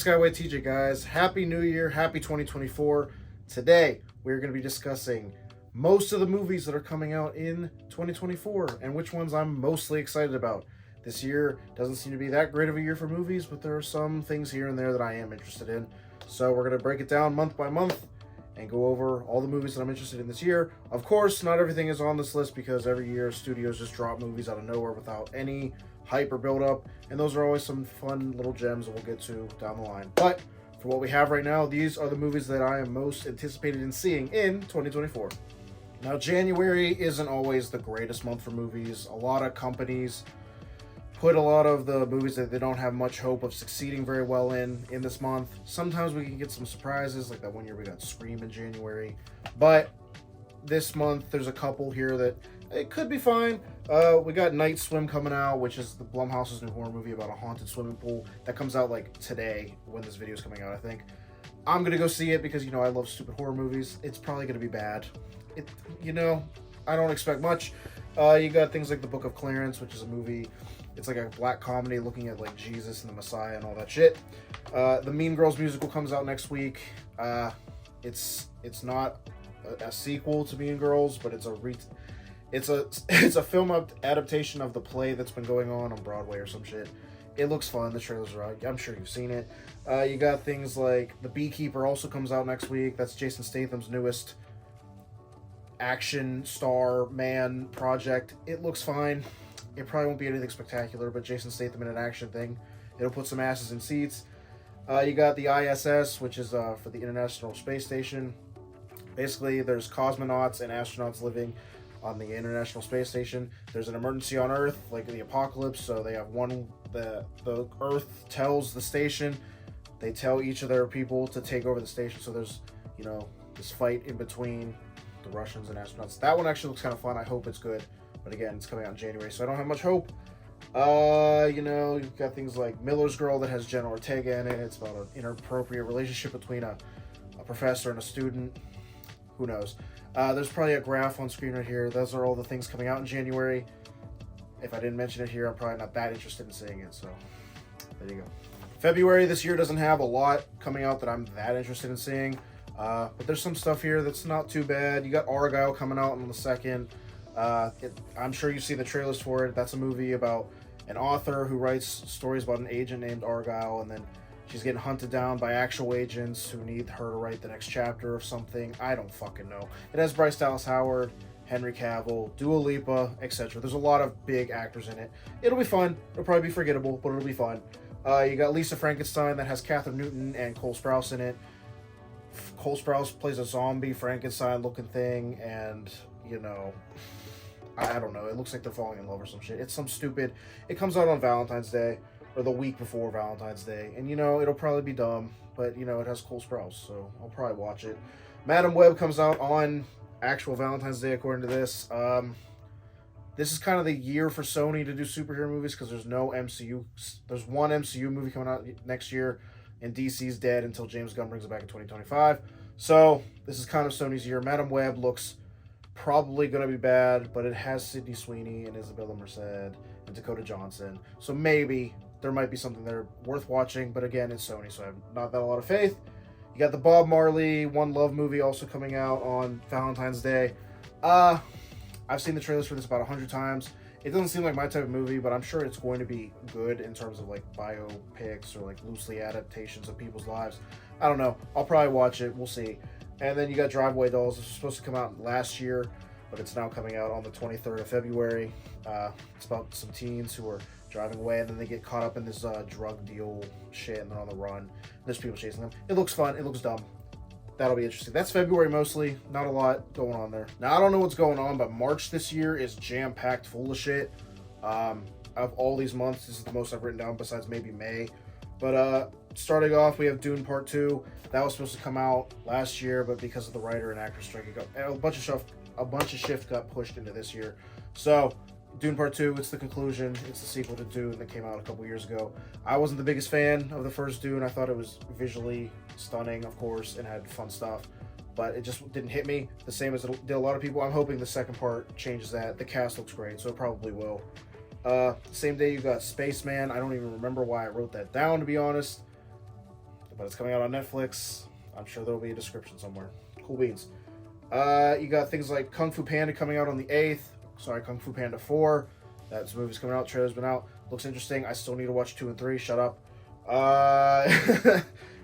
SkywayTj, guys. Happy New Year, happy 2024. Today, we're going to be discussing most of the movies that are coming out in 2024 and which ones I'm mostly excited about. This year doesn't seem to be that great of a year for movies, but there are some things here and there that I am interested in. So we're going to break it down month by month and go over all the movies that I'm interested in this year. Of course, not everything is on this list because every year studios just drop movies out of nowhere without any hype or build up, and those are always some fun little gems that we'll get to down the line. But for what we have right now, these are the movies that I am most anticipated in seeing in 2024. Now, January isn't always the greatest month for movies. A lot of companies put a lot of the movies that they don't have much hope of succeeding very well in this month. Sometimes we can get some surprises, like that one year we got Scream in January. But this month, there's a couple here that it could be fine. We got Night Swim coming out, which is the Blumhouse's new horror movie about a haunted swimming pool that comes out like today when this video is coming out, I think. I'm gonna go see it because, I love stupid horror movies. It's probably gonna be bad. I don't expect much. You got things like The Book of Clarence, which is a movie. It's like a black comedy looking at like Jesus and the Messiah and all that shit. The Mean Girls musical comes out next week. It's not a sequel to Mean Girls, but it's a film adaptation of the play that's been going on Broadway or some shit. It looks fun. The trailers are out. I'm sure you've seen it. You got things like The Beekeeper also comes out next week. That's Jason Statham's newest action star man project. It looks fine. It probably won't be anything spectacular, but Jason Statham in an action thing. It'll put some asses in seats. You got the ISS, which is for the International Space Station. Basically, there's cosmonauts and astronauts living on the International Space Station. There's an emergency on Earth, like the apocalypse, so they have the Earth tells the station, they tell each of their people to take over the station, so there's, this fight in between the Russians and astronauts. That one actually looks kind of fun. I hope it's good, but again, it's coming out in January, so I don't have much hope. You've got things like Miller's Girl that has Jenna Ortega in it. It's about an inappropriate relationship between a professor and a student. Who knows? There's probably a graph on screen right here. Those are all the things coming out in January. If I didn't mention it here, I'm probably not that interested in seeing it, so there you go. February this year doesn't have a lot coming out that I'm that interested in seeing, but there's some stuff here that's not too bad. You got Argyle coming out on the 2nd. I'm sure you see the trailers for it. That's a movie about an author who writes stories about an agent named Argyle, and then she's getting hunted down by actual agents who need her to write the next chapter of something. I don't fucking know. It has Bryce Dallas Howard, Henry Cavill, Dua Lipa, etc. There's a lot of big actors in it. It'll be fun. It'll probably be forgettable, but it'll be fun. You got Lisa Frankenstein that has Catherine Newton and Cole Sprouse in it. Cole Sprouse plays a zombie Frankenstein-looking thing, and, I don't know. It looks like they're falling in love or some shit. It's some stupid... It comes out on Valentine's Day, or the week before Valentine's Day, and it'll probably be dumb, but it has Cole Sprouse, so I'll probably watch it. Madam Web comes out on actual Valentine's Day, according to this. This is kind of the year for Sony to do superhero movies because there's no MCU. There's one MCU movie coming out next year, and DC's dead until James Gunn brings it back in 2025. So this is kind of Sony's year. Madam Web looks probably going to be bad, but it has Sydney Sweeney and Isabella Merced and Dakota Johnson, so maybe there might be something there worth watching, but again, it's Sony, so I have not that a lot of faith. You got the Bob Marley One Love movie also coming out on Valentine's Day. I've seen the trailers for this about 100 times. It doesn't seem like my type of movie, but I'm sure it's going to be good in terms of like biopics or like loosely adaptations of people's lives. I don't know. I'll probably watch it. We'll see. And then you got Drive-Away Dolls. This was supposed to come out last year, but it's now coming out on the 23rd of February. It's about some teens who are driving away, and then they get caught up in this drug deal shit, and they're on the run. There's people chasing them. It looks fun. It looks dumb. That'll be interesting. That's February mostly. Not a lot going on there. Now, I don't know what's going on, but March this year is jam-packed full of shit. Of all these months, this is the most I've written down besides maybe May. But starting off, we have Dune Part 2. That was supposed to come out last year, but because of the writer and actor strike, a bunch of shift got pushed into this year. So Dune Part 2, it's the conclusion. It's the sequel to Dune that came out a couple years ago. I wasn't the biggest fan of the first Dune. I thought it was visually stunning, of course, and had fun stuff, but it just didn't hit me the same as it did a lot of people. I'm hoping the second part changes that. The cast looks great, so it probably will. Same day you got Spaceman. I don't even remember why I wrote that down, to be honest. but it's coming out on Netflix. I'm sure there'll be a description somewhere. Cool beans. You got things like Kung Fu Panda coming out on the 8th. Sorry, Kung Fu Panda 4. That movie's coming out. Trailer's been out. Looks interesting. I still need to watch 2 and 3. Shut up.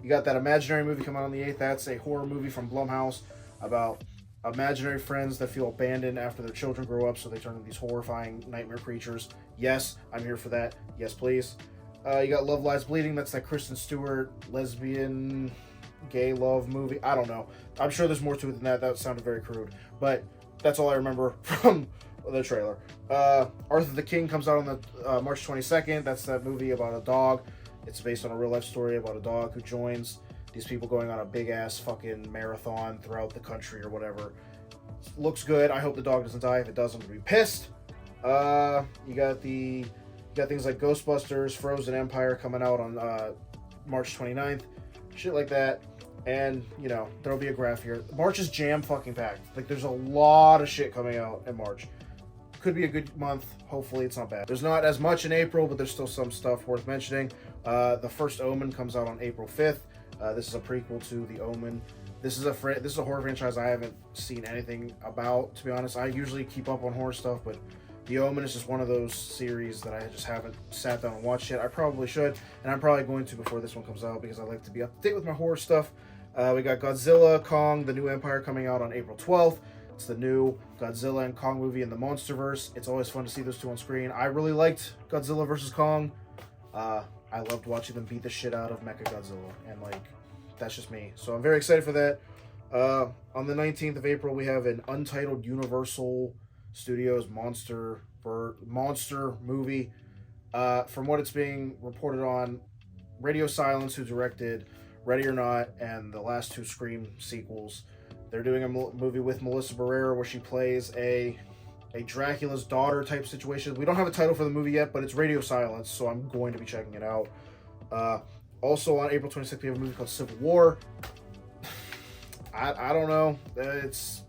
You got that Imaginary movie coming out on the 8th. That's a horror movie from Blumhouse about imaginary friends that feel abandoned after their children grow up, so they turn into these horrifying nightmare creatures. Yes, I'm here for that. Yes, please. You got Love Lies Bleeding. That's that Kristen Stewart lesbian gay love movie. I don't know. I'm sure there's more to it than that. That sounded very crude, but that's all I remember from the trailer. Arthur the King comes out on the March 22nd. That's that movie about a dog. It's based on a real life story about a dog who joins these people going on a big ass fucking marathon throughout the country or whatever. Looks good. I hope the dog doesn't die. If it does, I'm gonna be pissed. You got things like Ghostbusters, Frozen Empire coming out on March 29th. Shit like that. And, you know, there'll be a graph here. March is jam fucking packed. Like, there's a lot of shit coming out in March. Could be a good month. Hopefully it's not bad. There's not as much in April, but there's still some stuff worth mentioning. The first Omen comes out on April 5th. This is a prequel to The Omen. This is a horror franchise I haven't seen anything about, to be honest. I usually keep up on horror stuff, but The Omen is just one of those series that I just haven't sat down and watched yet. I probably should, and I'm probably going to before this one comes out because I like to be up to date with my horror stuff. We got Godzilla, Kong, The New Empire coming out on April 12th. It's the new Godzilla and Kong movie in the Monsterverse. It's always fun to see those two on screen. I really liked Godzilla vs. Kong. I loved watching them beat the shit out of Mechagodzilla, and like, that's just me. So I'm very excited for that. On the 19th of April, we have an untitled Universal Studios monster movie. From what it's being reported on, Radio Silence, who directed Ready or Not and the last 2 Scream sequels, they're doing a movie with Melissa Barrera where she plays a Dracula's daughter type situation. We don't have a title for the movie yet, but it's Radio Silence, so I'm going to be checking it out. Also on April 26th, we have a movie called Civil War. I don't know. It's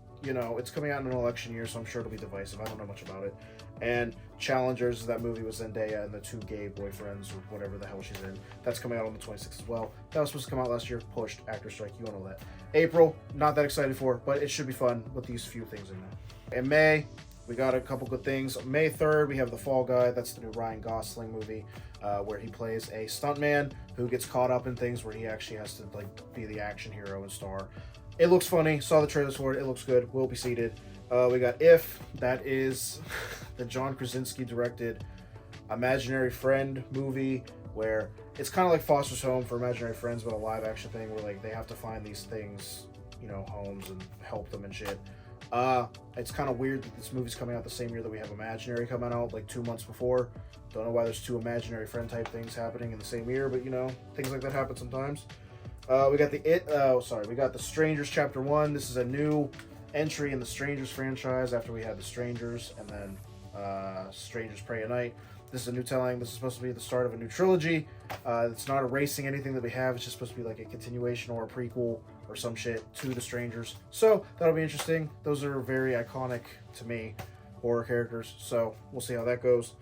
coming out in an election year, so I'm sure it'll be divisive. I don't know much about it. And Challengers, that movie with Zendaya and the 2 gay boyfriends or whatever the hell she's in. That's coming out on the 26th as well. That was supposed to come out last year. Pushed. Actor strike. You all know that. April, not that excited for, but it should be fun with these few things in there. In May, we got a couple good things. May 3rd, we have The Fall Guy. That's the new Ryan Gosling movie where he plays a stuntman who gets caught up in things where he actually has to like be the action hero and star. It looks funny. Saw the trailers for it. It looks good. Will be seated. We got If. That is the John Krasinski directed imaginary friend movie where it's kind of like Foster's Home for imaginary friends, but a live action thing where like they have to find these things, homes and help them and shit. It's kind of weird that this movie's coming out the same year that we have Imaginary coming out, like 2 months before. Don't know why there's 2 imaginary friend type things happening in the same year, but things like that happen sometimes. We got The Strangers Chapter 1. This is a new entry in the Strangers franchise after we had The Strangers and then Strangers Pray at Night. This is a new telling. This is supposed to be the start of a new trilogy. It's not erasing anything that we have. It's just supposed to be like a continuation or a prequel or some shit to The Strangers. So that'll be interesting. Those are very iconic to me horror characters. So we'll see how that goes.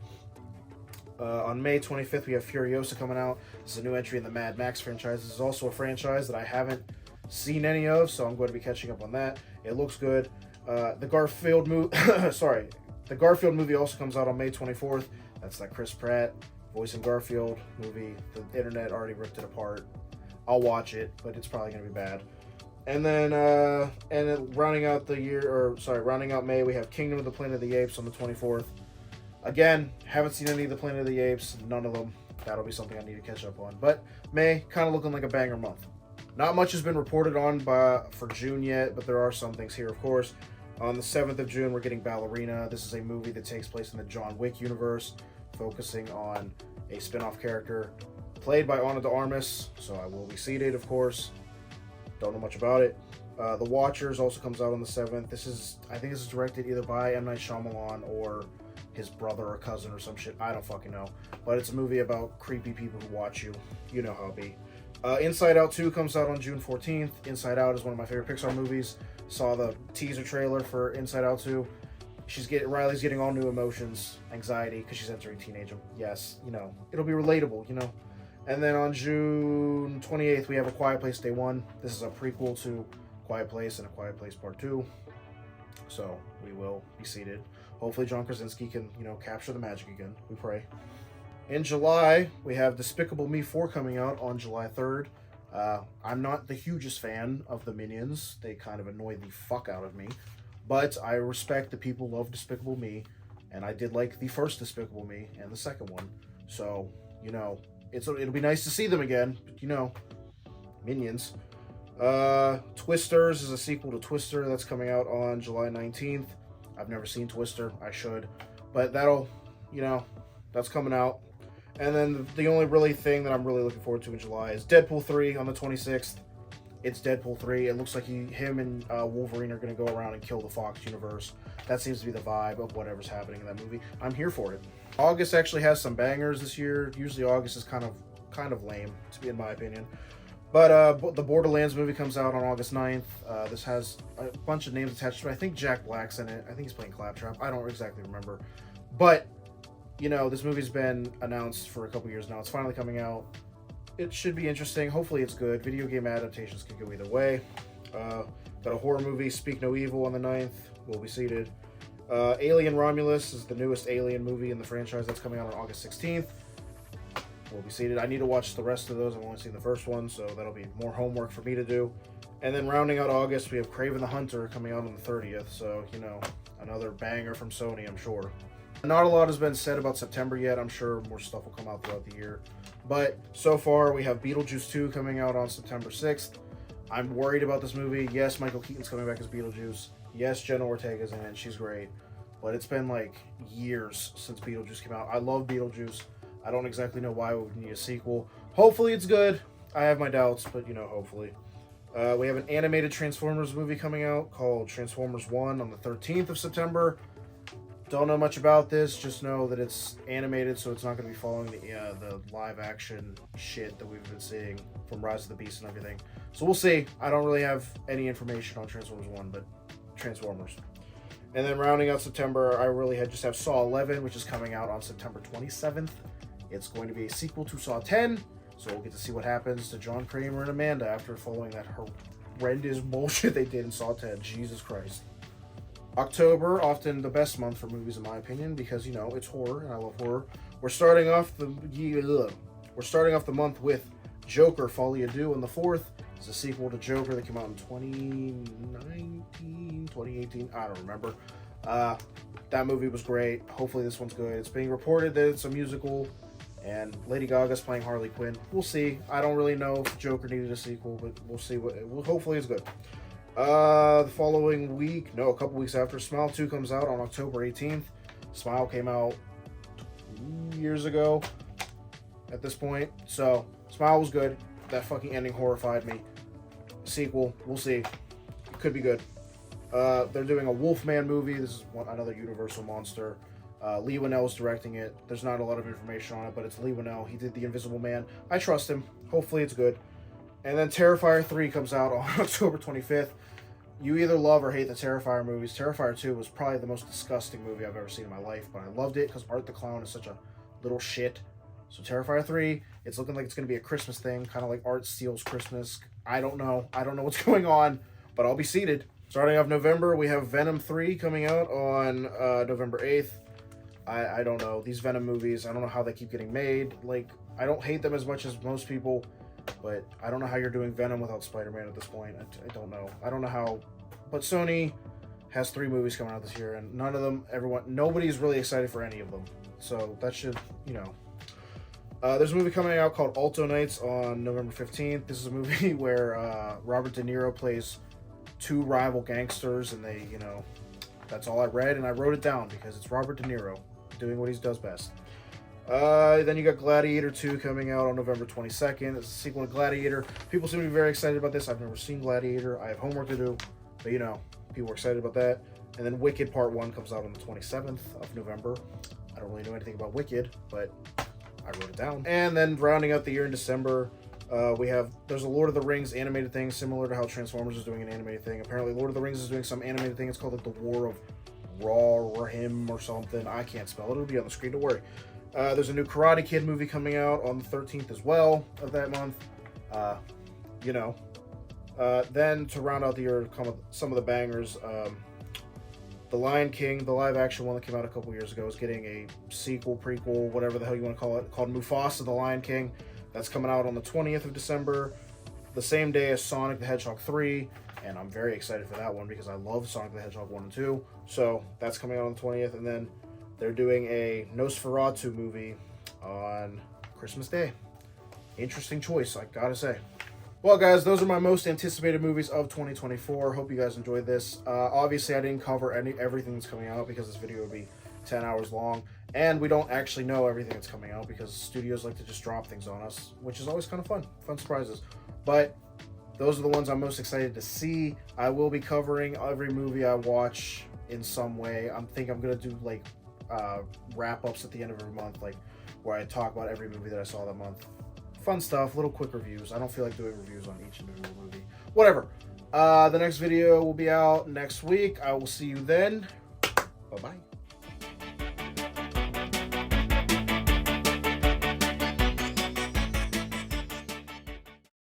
On May 25th, we have Furiosa coming out. This is a new entry in the Mad Max franchise. This is also a franchise that I haven't seen any of, so I'm going to be catching up on that. It looks good. The Garfield movie, the Garfield movie also comes out on May 24th. That's that Chris Pratt voicing Garfield movie. The internet already ripped it apart. I'll watch it, but it's probably going to be bad. And then, rounding out May, we have Kingdom of the Planet of the Apes on the 24th. Again, haven't seen any of the Planet of the Apes, none of them. That'll be something I need to catch up on. But May, kind of looking like a banger month. Not much has been reported on for June yet, but there are some things here, of course. On the 7th of June, we're getting Ballerina. This is a movie that takes place in the John Wick universe, focusing on a spin-off character played by Ana de Armas, so I will be seated, of course. Don't know much about it. The Watchers also comes out on the 7th. I think this is directed either by M. Night Shyamalan or his brother or cousin or some shit. I don't fucking know. But it's a movie about creepy people who watch you. You know how it be. Inside Out 2 comes out on June 14th. Inside Out is one of my favorite Pixar movies. Saw the teaser trailer for Inside Out 2. Riley's getting all new emotions, anxiety, because she's entering teenager. Yes, it'll be relatable, And then on June 28th, we have A Quiet Place Day 1. This is a prequel to Quiet Place and A Quiet Place Part 2. So we will be seated. Hopefully John Krasinski can, capture the magic again. We pray. In July, we have Despicable Me 4 coming out on July 3rd. I'm not the hugest fan of the Minions. They kind of annoy the fuck out of me. But I respect the people who love Despicable Me. And I did like the first Despicable Me and the second one. So, it'll be nice to see them again. But, Minions. Twisters is a sequel to Twister that's coming out on July 19th. I've never seen Twister. I should. But that'll, that's coming out. And then the only really thing that I'm really looking forward to in July is Deadpool 3 on the 26th. It's Deadpool 3. It looks like him and Wolverine are going to go around and kill the Fox universe. That seems to be the vibe of whatever's happening in that movie. I'm here for it. August actually has some bangers this year. Usually August is kind of lame, in my opinion. But the Borderlands movie comes out on August 9th. This has a bunch of names attached to it. I think Jack Black's in it. I think he's playing Claptrap. I don't exactly remember. But, this movie's been announced for a couple years now. It's finally coming out. It should be interesting. Hopefully it's good. Video game adaptations can go either way. Got a horror movie, Speak No Evil, on the 9th. We'll be seated. Alien Romulus is the newest Alien movie in the franchise. That's coming out on August 16th. We'll be seated. I need to watch the rest of those. I've only seen the first one, so that'll be more homework for me to do. And then rounding out August, we have Kraven the Hunter coming out on the 30th. So, another banger from Sony, I'm sure. Not a lot has been said about September yet. I'm sure more stuff will come out throughout the year. But so far, we have Beetlejuice 2 coming out on September 6th. I'm worried about this movie. Yes, Michael Keaton's coming back as Beetlejuice. Yes, Jenna Ortega's in it. She's great. But it's been like years since Beetlejuice came out. I love Beetlejuice. I don't exactly know why we would need a sequel. Hopefully it's good. I have my doubts, but hopefully. We have an animated Transformers movie coming out called Transformers 1 on the 13th of September. Don't know much about this. Just know that it's animated, so it's not going to be following the live action shit that we've been seeing from Rise of the Beast and everything. So we'll see. I don't really have any information on Transformers 1, but Transformers. And then rounding out September, I really just have Saw 11, which is coming out on September 27th. It's going to be a sequel to Saw 10, so we'll get to see what happens to John Kramer and Amanda after following that horrendous bullshit they did in Saw 10. Jesus Christ. October, often the best month for movies in my opinion, because it's horror and I love horror. We're starting off the month with Joker: Folie à Deux on the 4th. It's a sequel to Joker that came out in 2018. I don't remember. That movie was great. Hopefully this one's good. It's being reported that it's a musical, and Lady Gaga's playing Harley Quinn. We'll see. I don't really know if Joker needed a sequel, but we'll see. Hopefully it's good. The following week, a couple weeks after, Smile 2 comes out on October 18th. Smile came out 2 years ago at this point. So, Smile was good. That fucking ending horrified me. Sequel, we'll see. It could be good. They're doing a Wolfman movie. This is another Universal monster. Lee Winnell's directing it. There's not a lot of information on it, but it's Lee Winnell. He did The Invisible Man. I trust him. Hopefully it's good. And then Terrifier 3 comes out on October 25th. You either love or hate the Terrifier movies. Terrifier 2 was probably the most disgusting movie I've ever seen in my life, but I loved it because Art the Clown is such a little shit. So Terrifier 3, it's looking like it's going to be a Christmas thing, kind of like Art steals Christmas. I don't know what's going on, but I'll be seated. Starting off November, we have Venom 3 coming out on November 8th. I don't know. These Venom movies, I don't know how they keep getting made. Like, I don't hate them as much as most people, but I don't know how you're doing Venom without Spider-Man at this point. I don't know. I don't know how. But Sony has 3 movies coming out this year, and nobody's really excited for any of them. So that should, There's a movie coming out called Alto Nights on November 15th. This is a movie where Robert De Niro plays 2 rival gangsters, and they, that's all I read, and I wrote it down because it's Robert De Niro doing what he does best. Then you got Gladiator 2 coming out on November 22nd. It's a sequel to Gladiator. People seem to be very excited about this. I've never seen Gladiator. I have homework to do, but people are excited about that. And then Wicked Part 1 comes out on the 27th of November. I don't really know anything about Wicked, but I wrote it down. And then rounding out the year in December, there's a Lord of the Rings animated thing, similar to how Transformers is doing an animated thing. Apparently Lord of the Rings is doing some animated thing. It's called like the War of Rahim or something. I can't spell it. It'll be on the screen, don't worry. There's a new Karate Kid movie coming out on the 13th as well of that month. You know. Then to round out the year, come with some of the bangers. The Lion King, the live-action one that came out a couple years ago, is getting a sequel, prequel, whatever the hell you want to call it, called Mufasa the Lion King. That's coming out on the 20th of December, the same day as Sonic the Hedgehog 3, and I'm very excited for that one because I love Sonic the Hedgehog 1 and 2. So that's coming out on the 20th, and then they're doing a Nosferatu movie on Christmas Day. Interesting choice, I gotta say. Well, guys, those are my most anticipated movies of 2024. Hope you guys enjoyed this. Obviously, I didn't cover everything that's coming out because this video would be 10 hours long. And we don't actually know everything that's coming out because studios like to just drop things on us, which is always kind of fun. Fun surprises. But those are the ones I'm most excited to see. I will be covering every movie I watch in some way. I'm going to do, like, wrap-ups at the end of every month, like, where I talk about every movie that I saw that month. Fun stuff, little quick reviews. I don't feel like doing reviews on each individual movie. Whatever. The next video will be out next week. I will see you then. Bye-bye.